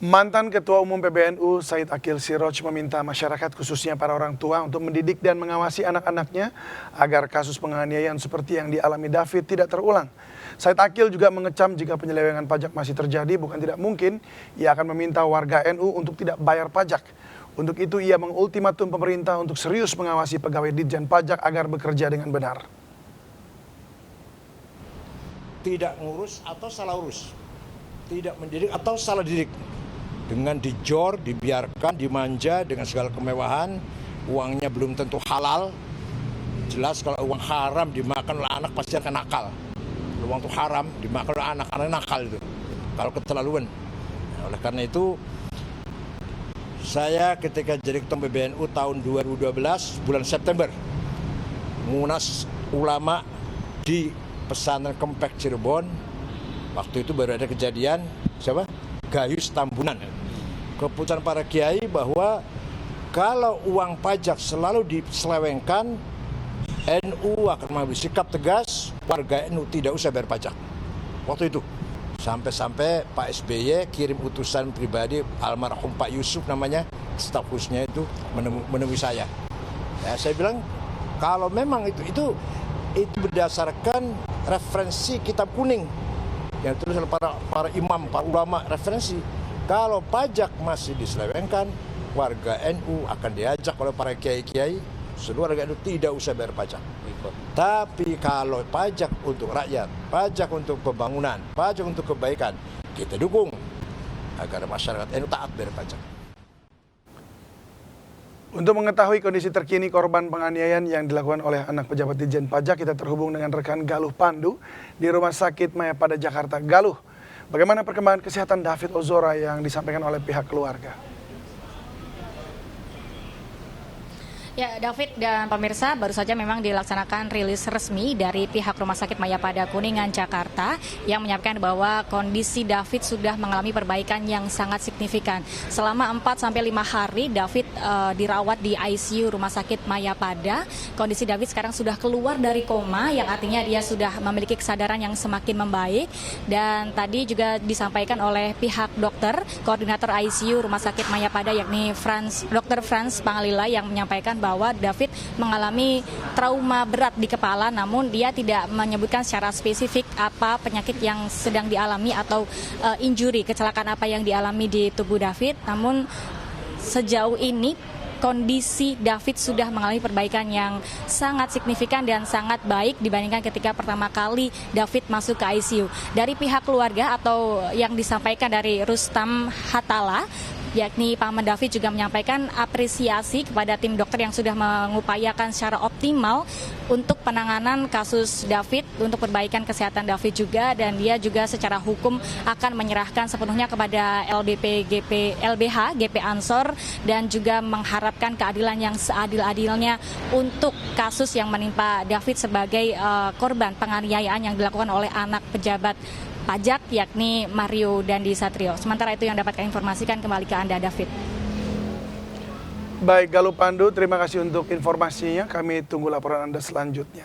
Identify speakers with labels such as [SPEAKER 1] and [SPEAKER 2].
[SPEAKER 1] Mantan Ketua Umum PBNU Said Akil Siroj meminta masyarakat khususnya para orang tua untuk mendidik dan mengawasi anak-anaknya agar kasus penganiayaan seperti yang dialami David tidak terulang. Said Akil juga mengecam jika penyelewengan pajak masih terjadi bukan tidak mungkin ia akan meminta warga NU untuk tidak bayar pajak. Untuk itu ia mengultimatum pemerintah untuk serius mengawasi pegawai Ditjen Pajak agar bekerja dengan benar.
[SPEAKER 2] Tidak ngurus atau salah urus, tidak mendidik atau salah didik. Dengan dijor, dibiarkan, dimanja dengan segala kemewahan, uangnya belum tentu halal. Jelas kalau uang haram dimakan oleh anak pasti akan nakal. Kalau uang itu haram dimakan oleh anak nakal itu. Kalau keterlaluan. Oleh karena itu, saya ketika jadi ketua PBNU tahun 2012 bulan September, Munas Ulama di Pesantren Kempek Cirebon, waktu itu baru ada kejadian siapa? Gayus Tambunan. Keputusan para kiai bahwa kalau uang pajak selalu diselewengkan, NU akan mengambil sikap tegas, warga NU tidak usah bayar pajak. Waktu itu sampai-sampai Pak SBY kirim utusan pribadi almarhum Pak Yusuf namanya, staf khususnya itu menemui saya. Ya, saya bilang kalau memang itu berdasarkan referensi kitab kuning yang ditulis oleh para imam, para ulama, referensi. Kalau pajak masih diselewengkan, warga NU akan diajak oleh para kiai-kiai, seluruh warga NU tidak usah bayar pajak. Tapi kalau pajak untuk rakyat, pajak untuk pembangunan, pajak untuk kebaikan, kita dukung agar masyarakat NU taat bayar pajak.
[SPEAKER 1] Untuk mengetahui kondisi terkini korban penganiayaan yang dilakukan oleh anak pejabat Ditjen Pajak, kita terhubung dengan rekan Galuh Pandu di Rumah Sakit Mayapada, Jakarta. Galuh, bagaimana perkembangan kesehatan David Ozora yang disampaikan oleh pihak keluarga?
[SPEAKER 3] Ya, David dan pemirsa, baru saja memang dilaksanakan rilis resmi dari pihak Rumah Sakit Mayapada Kuningan, Jakarta yang menyampaikan bahwa kondisi David sudah mengalami perbaikan yang sangat signifikan. Selama 4-5 hari David dirawat di ICU Rumah Sakit Mayapada. Kondisi David sekarang sudah keluar dari koma, yang artinya dia sudah memiliki kesadaran yang semakin membaik. Dan tadi juga disampaikan oleh pihak dokter, koordinator ICU Rumah Sakit Mayapada yakni Dr. Franz Pangalila yang menyampaikan bahwa David mengalami trauma berat di kepala, namun dia tidak menyebutkan secara spesifik apa penyakit yang sedang dialami atau injury, kecelakaan apa yang dialami di tubuh David. Namun sejauh ini kondisi David sudah mengalami perbaikan yang sangat signifikan dan sangat baik dibandingkan ketika pertama kali David masuk ke ICU. Dari pihak keluarga atau yang disampaikan dari Rustam Hatala, yakni Paman David juga menyampaikan apresiasi kepada tim dokter yang sudah mengupayakan secara optimal untuk penanganan kasus David, untuk perbaikan kesehatan David juga, dan dia juga secara hukum akan menyerahkan sepenuhnya kepada LBH, GP Ansor, dan juga mengharapkan keadilan yang seadil-adilnya untuk kasus yang menimpa David sebagai korban penganiayaan yang dilakukan oleh anak pejabat pajak yakni Mario Dandi Satrio. Sementara itu yang dapat kami informasikan, kembali ke Anda, David.
[SPEAKER 1] Baik, Galuh Pandu, terima kasih untuk informasinya. Kami tunggu laporan Anda selanjutnya.